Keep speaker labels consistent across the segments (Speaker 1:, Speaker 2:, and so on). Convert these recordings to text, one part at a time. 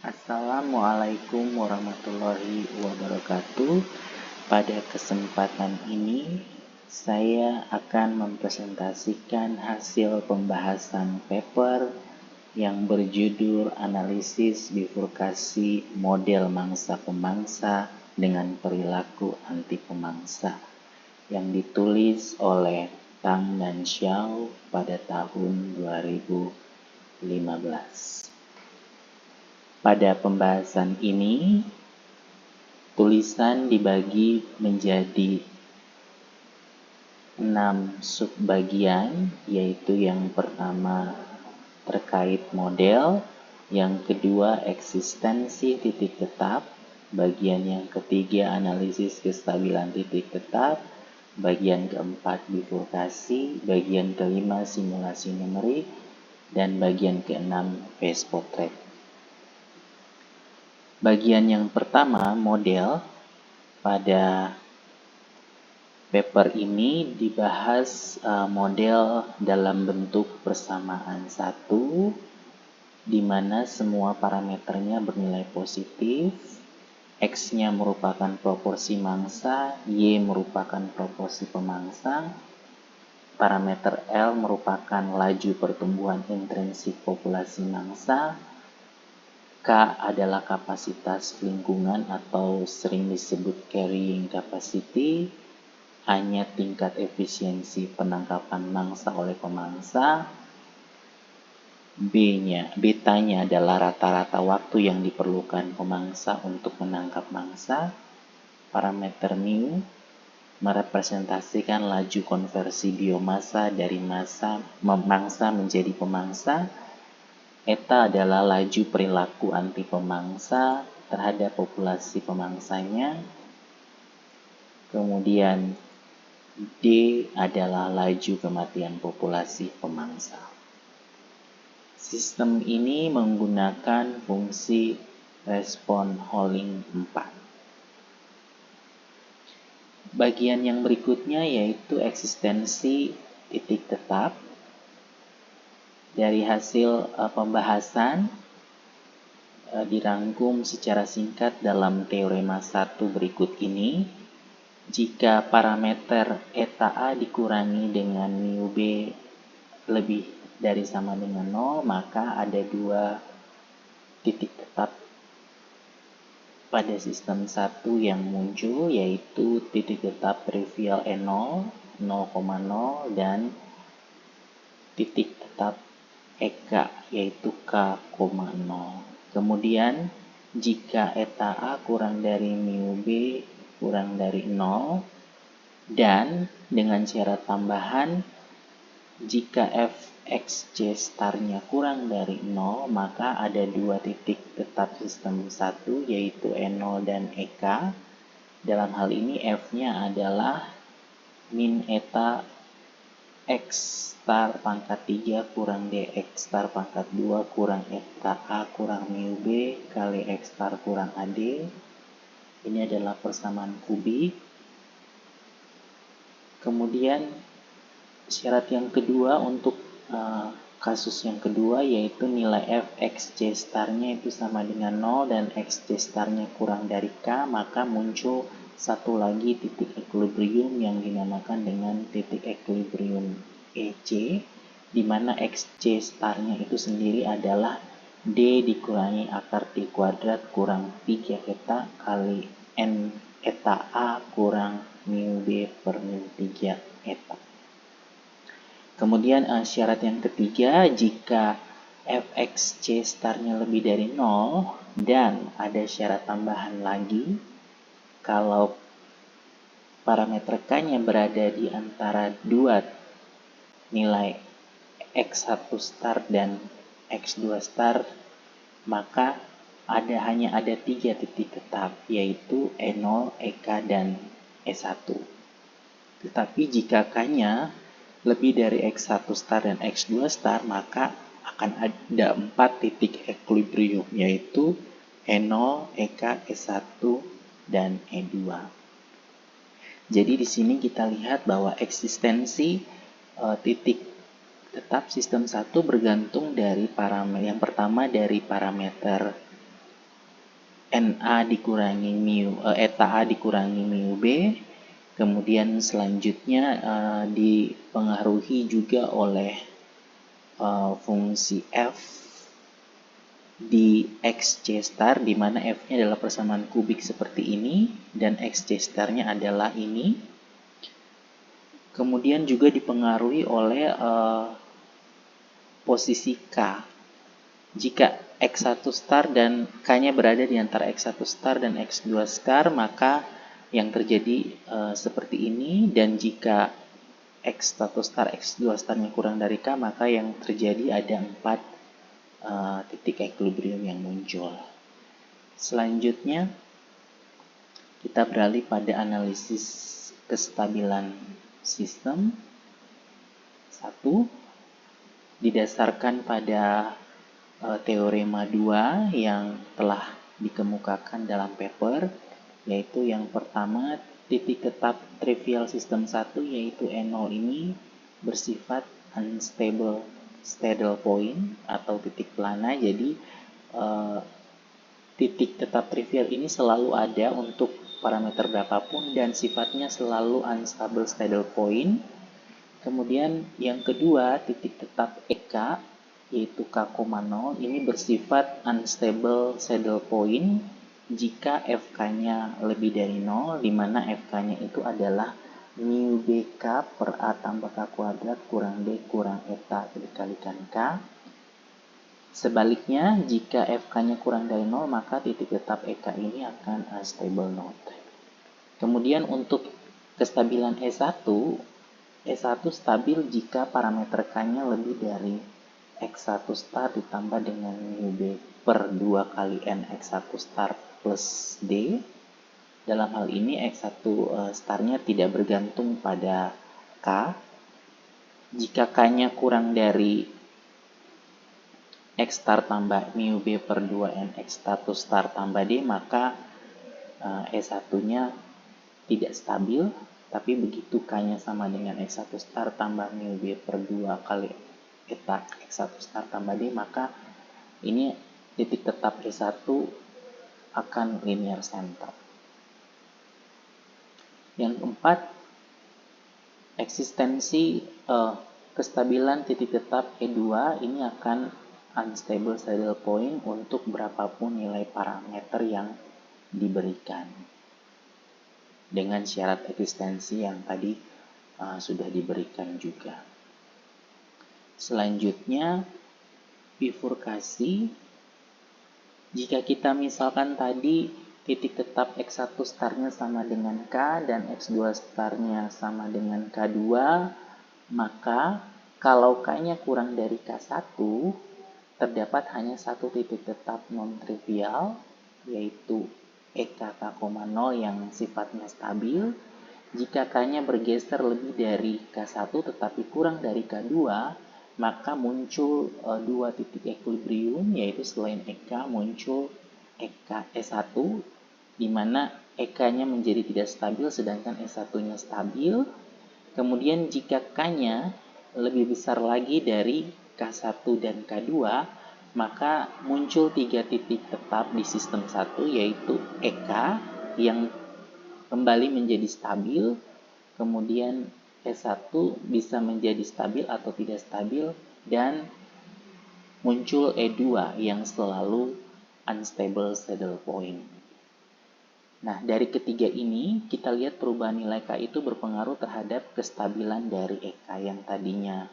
Speaker 1: Assalamualaikum warahmatullahi wabarakatuh. Pada kesempatan ini, saya akan mempresentasikan hasil pembahasan paper yang berjudul Analisis Bifurkasi Model Mangsa Pemangsa dengan Perilaku Anti Pemangsa yang ditulis oleh Tang dan Xiao pada tahun 2015. Pada pembahasan ini, tulisan dibagi menjadi 6 subbagian, yaitu yang pertama terkait model, yang kedua eksistensi titik tetap, bagian yang ketiga analisis kestabilan titik tetap, bagian keempat bifurkasi, bagian kelima simulasi numerik, dan bagian keenam phase portrait. Bagian yang pertama, model. Pada paper ini dibahas model dalam bentuk persamaan 1, di mana semua parameternya bernilai positif, X-nya merupakan proporsi mangsa, Y merupakan proporsi pemangsa, parameter L merupakan laju pertumbuhan intrinsik populasi mangsa, K adalah kapasitas lingkungan atau sering disebut carrying capacity, A-nya tingkat efisiensi penangkapan mangsa oleh pemangsa, betanya adalah rata-rata waktu yang diperlukan pemangsa untuk menangkap mangsa, parameter mu merepresentasikan laju konversi biomasa dari mangsa menjadi pemangsa, eta adalah laju perilaku anti pemangsa terhadap populasi pemangsanya. Kemudian D adalah laju kematian populasi pemangsa. Sistem ini menggunakan fungsi respon Holding 4. Bagian yang berikutnya yaitu eksistensi titik tetap. Dari hasil pembahasan dirangkum secara singkat dalam teorema 1 berikut ini. Jika parameter eta A dikurangi dengan mu B lebih dari sama dengan 0, maka ada 2 titik tetap pada sistem 1 yang muncul, yaitu titik tetap trivial E0, 0,0, dan titik tetap EK, yaitu K,0. Kemudian, jika eta A kurang dari mu B kurang dari 0, dan dengan syarat tambahan, jika fxc starnya kurang dari 0, maka ada 2 titik tetap sistem 1, yaitu E0 dan EK. Dalam hal ini F-nya adalah min eta X star pangkat 3 kurang DX star pangkat 2 kurang eta A kurang mu B kali X star kurang AD. Ini adalah persamaan kubik. Kemudian syarat yang kedua untuk kasus yang kedua yaitu nilai fxc starnya itu sama dengan 0 dan xc starnya kurang dari K, maka muncul satu lagi titik equilibrium yang dinamakan dengan titik equilibrium EC, di mana xc starnya itu sendiri adalah D dikurangi akar T kuadrat kurang 3 eta kali N eta A kurang mu B per mu 3 eta. Kemudian syarat yang ketiga, jika fxc starnya lebih dari 0 dan ada syarat tambahan lagi, kalau parameter K-nya berada di antara 2 nilai x1 star dan x2 star, maka hanya ada 3 titik tetap, yaitu E0, EK, dan E1. Tetapi jika K-nya lebih dari X1 star dan X2 star, maka akan ada 4 titik equilibrium, yaitu E0, EK, E1, dan E2. Jadi di sini kita lihat bahwa eksistensi titik tetap sistem 1 bergantung dari parameter yang pertama dari parameter Na dikurangi eta A dikurangi mu B. Kemudian selanjutnya dipengaruhi juga oleh fungsi f di xc star, di mana f-nya adalah persamaan kubik seperti ini dan xc star-nya adalah ini. Kemudian juga dipengaruhi oleh posisi K. Jika X1 star dan K-nya berada di antara X1 star dan X2 star, maka yang terjadi seperti ini. Dan jika X1 star, X2 starnya kurang dari K, maka yang terjadi ada 4 titik equilibrium yang muncul. Selanjutnya, kita beralih pada analisis kestabilan sistem. 1. Didasarkan pada teorema 2 yang telah dikemukakan dalam paper, yaitu yang pertama, titik tetap trivial sistem 1 yaitu N0 ini bersifat unstable saddle point atau titik pelana. Jadi titik tetap trivial ini selalu ada untuk parameter berapapun dan sifatnya selalu unstable saddle point. Kemudian yang kedua, titik tetap EK yaitu K,0 ini bersifat unstable saddle point jika FK-nya lebih dari 0, di mana FK-nya itu adalah mu BK per A tambah K kuadrat kurang D kurang eta dikalikan K. Sebaliknya, jika FK-nya kurang dari 0, maka titik tetap EK ini akan unstable node. Kemudian untuk kestabilan E1 stabil jika parameter K-nya lebih dari X1 star ditambah dengan mu B per 2 kali N X1 star plus D. Dalam hal ini X1 starnya tidak bergantung pada K. Jika K-nya kurang dari X star tambah mu B per 2N X1 star tambah D, maka E1-nya tidak stabil. Tapi begitu K-nya sama dengan X1 star tambah mu B per 2 kali eta X1 star tambah D, maka ini titik tetap E1 akan linear center. Yang keempat, eksistensi kestabilan titik tetap E2 ini akan unstable saddle point untuk berapapun nilai parameter yang diberikan dengan syarat eksistensi yang tadi sudah diberikan juga. Selanjutnya, bifurkasi. Jika kita misalkan tadi titik tetap X1 starnya sama dengan K dan X2 starnya sama dengan K2, maka kalau K-nya kurang dari K1, terdapat hanya satu titik tetap non-trivial, yaitu EK,0 yang sifatnya stabil. Jika K-nya bergeser lebih dari K1 tetapi kurang dari K2, maka muncul dua titik equilibrium, yaitu selain EK muncul EK E1, di mana EK-nya menjadi tidak stabil sedangkan E1-nya stabil. Kemudian jika K-nya lebih besar lagi dari K1 dan K2, maka muncul 3 titik tetap di sistem 1, yaitu EK yang kembali menjadi stabil, kemudian E1 bisa menjadi stabil atau tidak stabil, dan muncul E2 yang selalu unstable saddle point. Nah, dari ketiga ini, kita lihat perubahan nilai K itu berpengaruh terhadap kestabilan dari EK yang tadinya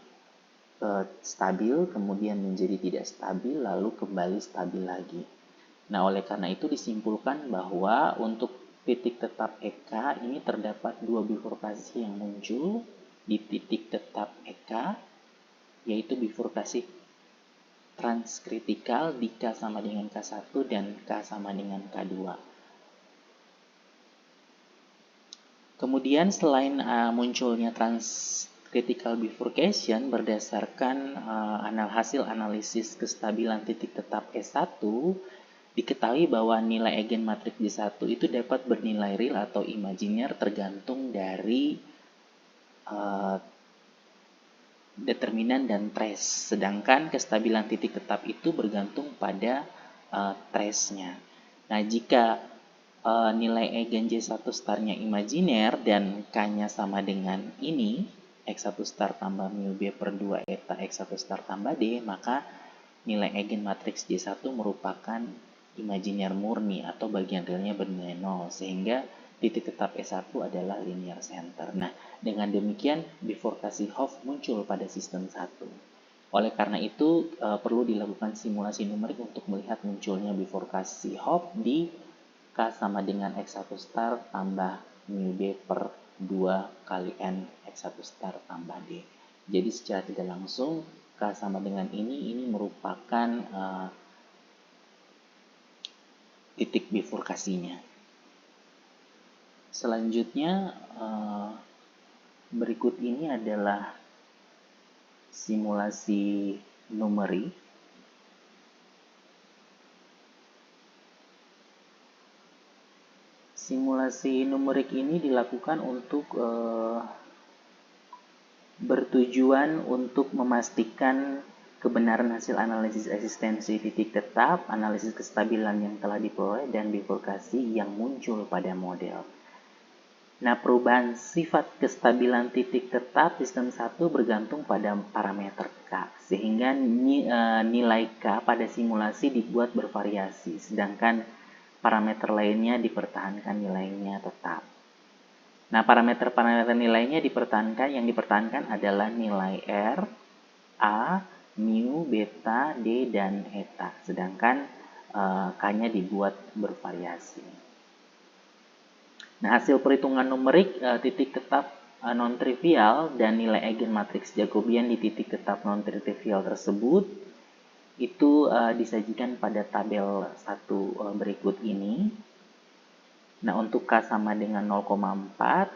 Speaker 1: stabil, kemudian menjadi tidak stabil, lalu kembali stabil lagi. Nah, oleh karena itu disimpulkan bahwa untuk titik tetap EK ini terdapat dua bifurkasi yang muncul di titik tetap EK, yaitu bifurkasi transkritikal di K sama dengan K1 dan K sama dengan K2. Kemudian selain munculnya critical bifurcation berdasarkan hasil analisis kestabilan titik tetap E1, diketahui bahwa nilai eigenmatriks D1 itu dapat bernilai real atau imajiner tergantung dari determinan dan trace, sedangkan kestabilan titik tetap itu bergantung pada trace-nya. Nah, jika nilai eigen J1 starnya imajiner dan K-nya sama dengan ini, X1 star tambah mu B per 2 eta X1 star tambah D, maka nilai eigen matriks J1 merupakan imajiner murni atau bagian realnya bernilai 0, sehingga titik tetap S1 adalah linear center. Nah, dengan demikian bifurkasi Hopf muncul pada sistem 1. Oleh karena itu, perlu dilakukan simulasi numerik untuk melihat munculnya bifurkasi Hopf di K sama dengan X1 star tambah mu B per 2 kali N X1 star tambah D. Jadi secara tidak langsung K sama dengan ini merupakan titik bifurkasinya. Selanjutnya berikut ini adalah simulasi numerik. Simulasi numerik ini dilakukan untuk bertujuan untuk memastikan kebenaran hasil analisis eksistensi titik tetap, analisis kestabilan yang telah diperoleh, dan bifurkasi yang muncul pada model. Nah, perubahan sifat kestabilan titik tetap sistem 1 bergantung pada parameter K, sehingga nilai K pada simulasi dibuat bervariasi, sedangkan parameter lainnya dipertahankan nilainya tetap. Nah, parameter-parameter nilainya dipertahankan, yang dipertahankan adalah nilai R, A, mu, beta, D, dan eta, sedangkan K-nya dibuat bervariasi. Nah, hasil perhitungan numerik titik tetap non-trivial dan nilai eigen matriks Jacobian di titik tetap non-trivial tersebut itu disajikan pada tabel 1 berikut ini. Nah, untuk K sama dengan 0,4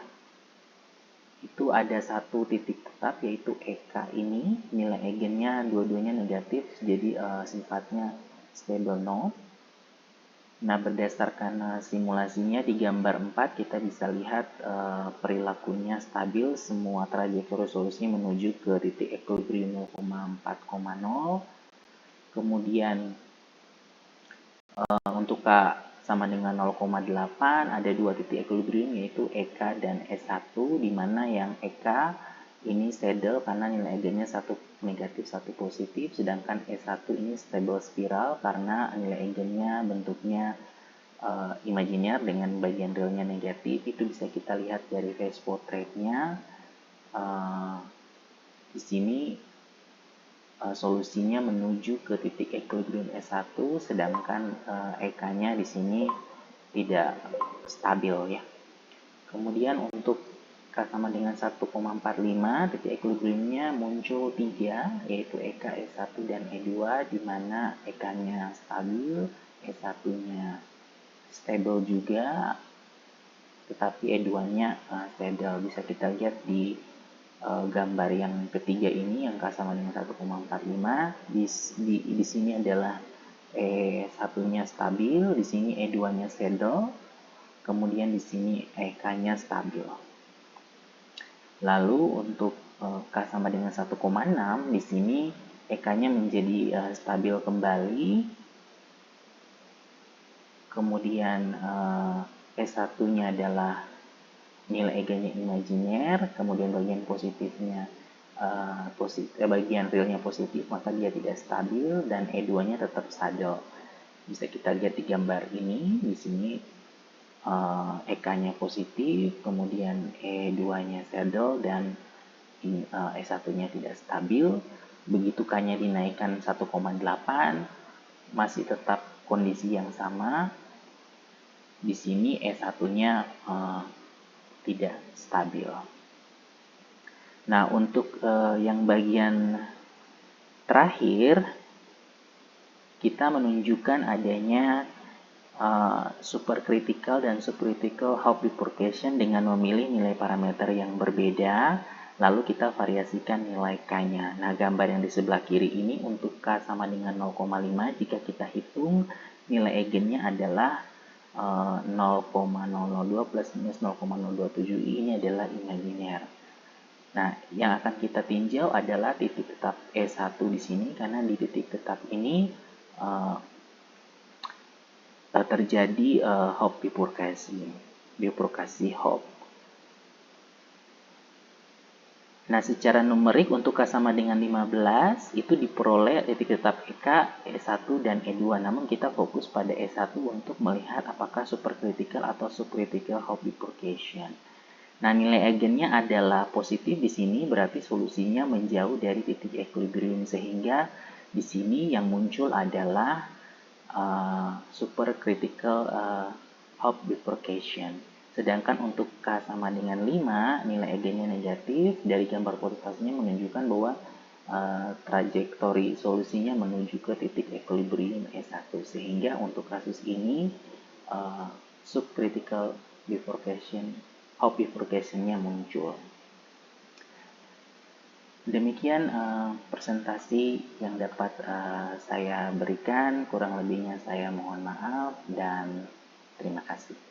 Speaker 1: itu ada satu titik tetap, yaitu EK ini. Nilai eigennya dua-duanya negatif, jadi sifatnya stable node. Nah, berdasarkan simulasinya di gambar 4 kita bisa lihat perilakunya stabil, semua trajektori solusi menuju ke titik equilibrium 0,4,0. Kemudian untuk K sama dengan 0,8 ada dua titik equilibrium, yaitu EK dan S1, di mana yang EK ini saddle karena nilai eigennya satu negatif satu positif, sedangkan S1 ini stable spiral karena nilai eigennya bentuknya imajiner dengan bagian realnya negatif. Itu bisa kita lihat dari phase portraitnya. Di sini solusinya menuju ke titik equilibrium S1, sedangkan EK-nya di sini tidak stabil ya. Kemudian untuk K sama dengan 1,45, titik equilibriumnya muncul 3, yaitu EK, S1, dan E2, di mana EK-nya stabil, S1-nya stable juga, tetapi E2-nya saddle. Bisa kita lihat di gambar yang ketiga ini, yang K sama dengan 1,45. Di sini adalah E1-nya stabil, di sini E2-nya saddle, kemudian di sini EK-nya stabil. Lalu untuk K sama dengan 1,6, di sini EK-nya menjadi stabil kembali, kemudian S1-nya adalah nilai eigennya imajiner, kemudian bagian positifnya bagian realnya positif, maka dia tidak stabil, dan E2-nya tetap saddle. Bisa kita lihat di gambar ini, di sini EK-nya positif, kemudian E2-nya saddle, dan S1-nya tidak stabil. Begitu K-nya dinaikkan 1,8, masih tetap kondisi yang sama. Di sini S1-nya tidak stabil. Nah, untuk yang bagian terakhir, kita menunjukkan adanya supercritical dan subcritical Hopf bifurcation dengan memilih nilai parameter yang berbeda, lalu kita variasikan nilai K-nya. Nah, gambar yang di sebelah kiri ini untuk K sama dengan 0,5, jika kita hitung nilai eigennya adalah 0,002 plus minus 0,027, ini adalah imajiner. Nah, yang akan kita tinjau adalah titik tetap E1 di sini, karena di titik tetap ini terjadi Hopf bifurkasi Hopf. Nah, secara numerik untuk K sama dengan 15 itu diperoleh titik tetap EK, E1 dan E2. Namun kita fokus pada E1 untuk melihat apakah supercritical atau subcritical Hopf bifurcation. Nah, nilai eigennya adalah positif di sini, berarti solusinya menjauh dari titik equilibrium, sehingga di sini yang muncul adalah supercritical Hopf bifurcation. Sedangkan untuk K sama dengan 5, nilai eigennya negatif. Dari gambar politasnya menunjukkan bahwa trajektori solusinya menuju ke titik equilibrium E1. Sehingga untuk kasus ini subcritical bifurcation, Hopf bifurcation-nya muncul. Demikian presentasi yang dapat saya berikan. Kurang lebihnya saya mohon maaf dan terima kasih.